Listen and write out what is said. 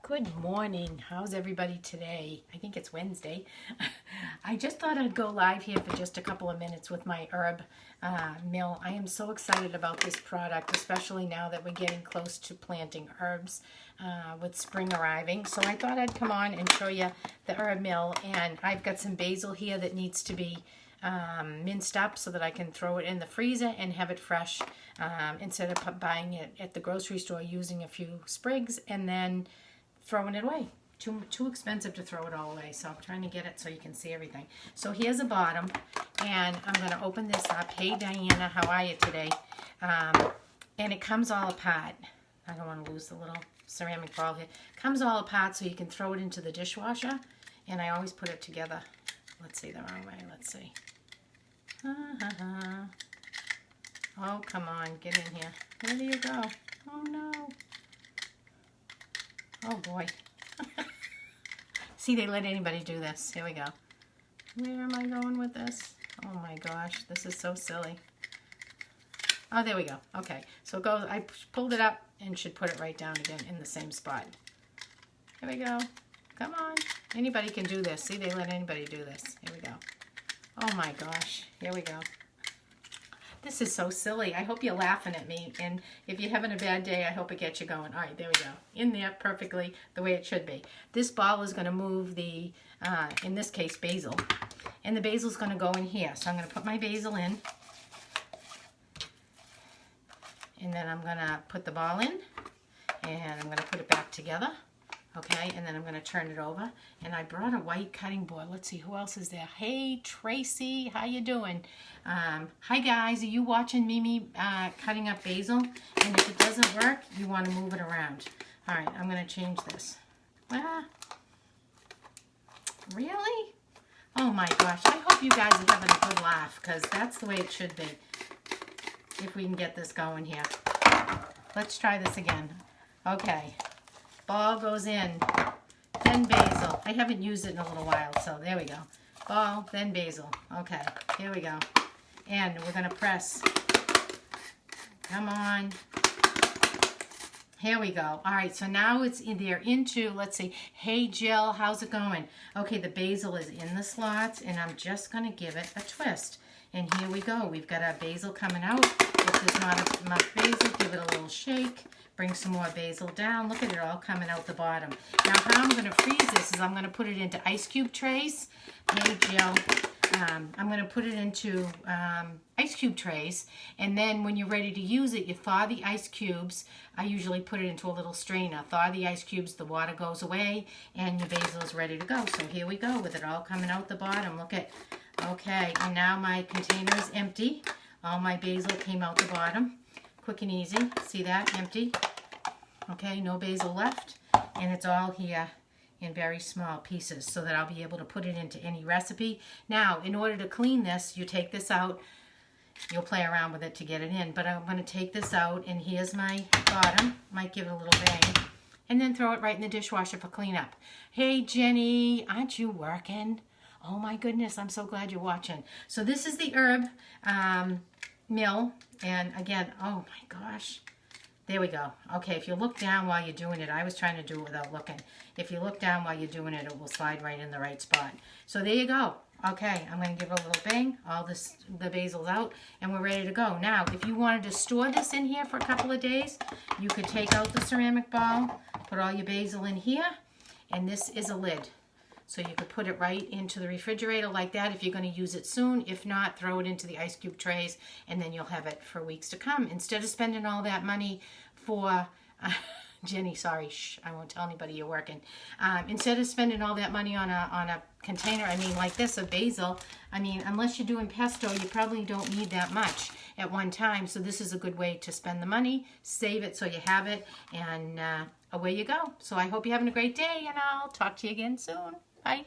Good morning. How's everybody today? I think it's Wednesday. I just thought I'd go live here for just a couple of minutes with my herb mill. I am so excited about this product, especially now that we're getting close to planting herbs with spring arriving. So I thought I'd come on and show you the herb mill. And I've got some basil here that needs to be minced up so that I can throw it in the freezer and have it fresh instead of buying it at the grocery store, using a few sprigs and then throwing it away. Too expensive to throw it all away, so I'm trying to get it so you can see everything. So here's a bottom, and I'm going to open this up. Hey Diana, how are you today? And it comes all apart. I don't want to lose the little ceramic ball here. It comes all apart so you can throw it into the dishwasher, and I always put it together. Let's see, the wrong way. Let's see. Oh, come on, get in here. Where do you go? Oh no. Oh boy. See, they let anybody do this. Here we go. Where am I going with this? Oh my gosh, this is so silly. Oh, there we go. Okay, so it goes, I pulled it up and should put it right down again in the same spot. Here we go. Come on. Anybody can do this. See, they let anybody do this. Here we go. Oh my gosh. Here we go. This is so silly. I hope you're laughing at me, and if you're having a bad day, I hope it gets you going. All right, there we go. In there perfectly the way it should be. This ball is going to move the, in this case, basil, and the basil is going to go in here. So I'm going to put my basil in, and then I'm going to put the ball in, and I'm going to put it back together. Okay, and then I'm going to turn it over. And I brought a white cutting board. Let's see, who else is there? Hey, Tracy, how you doing? Hi, guys. Are you watching Mimi cutting up basil? And if it doesn't work, you want to move it around. All right, I'm going to change this. Really? Oh, my gosh. I hope you guys are having a good laugh, because that's the way it should be. If we can get this going here. Let's try this again. Okay. Ball goes in, then basil. I haven't used it in a little while, so there we go. Ball, then basil. Okay, here we go. And we're going to press. Come on. Here we go. All right, so now it's in there into, let's see. Hey, Jill, how's it going? Okay, the basil is in the slots, and I'm just going to give it a twist. And here we go. We've got our basil coming out. If there's not enough basil, give it a little shake. Bring some more basil down. Look at it all coming out the bottom. Now, how I'm going to freeze this is I'm going to put it into ice cube trays. Hey, Jill. I'm going to put it into ice cube trays. And then when you're ready to use it, you thaw the ice cubes. I usually put it into a little strainer. Thaw the ice cubes, the water goes away, and your basil is ready to go. So here we go with it all coming out the bottom. Look at, okay, and now my container is empty. All my basil came out the bottom. Quick and easy. See that? Empty. Okay, no basil left. And it's all here in very small pieces so that I'll be able to put it into any recipe. Now, in order to clean this, you take this out. You'll play around with it to get it in. But I'm going to take this out, and here's my bottom. Might give it a little bang. And then throw it right in the dishwasher for cleanup. Hey, Jenny, aren't you working? Oh, my goodness, I'm so glad you're watching. So this is the herb mill, and again, oh my gosh, there we go. Okay, if you look down while you're doing it, I was trying to do it without looking. If you look down while you're doing it, it will slide right in the right spot. So there you go. Okay, I'm going to give it a little bang. All this, the basil's out, and we're ready to go. Now, if you wanted to store this in here for a couple of days, you could take out the ceramic ball, put all your basil in here, and this is a lid. So you could put it right into the refrigerator like that if you're going to use it soon. If not, throw it into the ice cube trays, and then you'll have it for weeks to come. Instead of spending all that money for, Jenny, sorry, shh, I won't tell anybody you're working. Instead of spending all that money on a container, I mean, like this, of basil, I mean, unless you're doing pesto, you probably don't need that much at one time. So this is a good way to spend the money, save it so you have it, and away you go. So I hope you're having a great day, and I'll talk to you again soon. Bye.